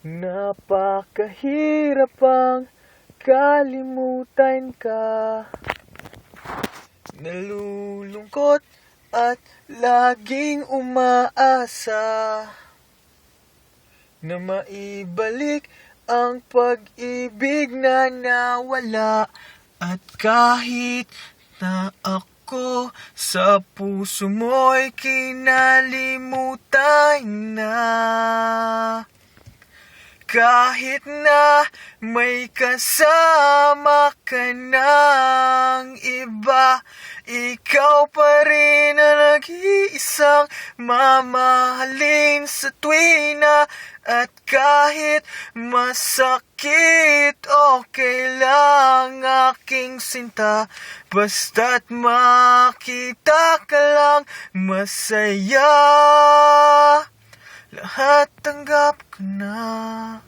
Napakahirap ang kalimutan ka. Nalulungkot at laging umaasa na maibalik ang pag-ibig na nawala. At kahit na ako sa puso mo'y kinalimutan na, kahit na may kasama ka ng iba, ikaw pa rin ang nag-iisang mamahalin sa tuwina. At kahit masakit, okay lang aking sinta, basta't makita ka lang masaya, lahat tanggap ko na.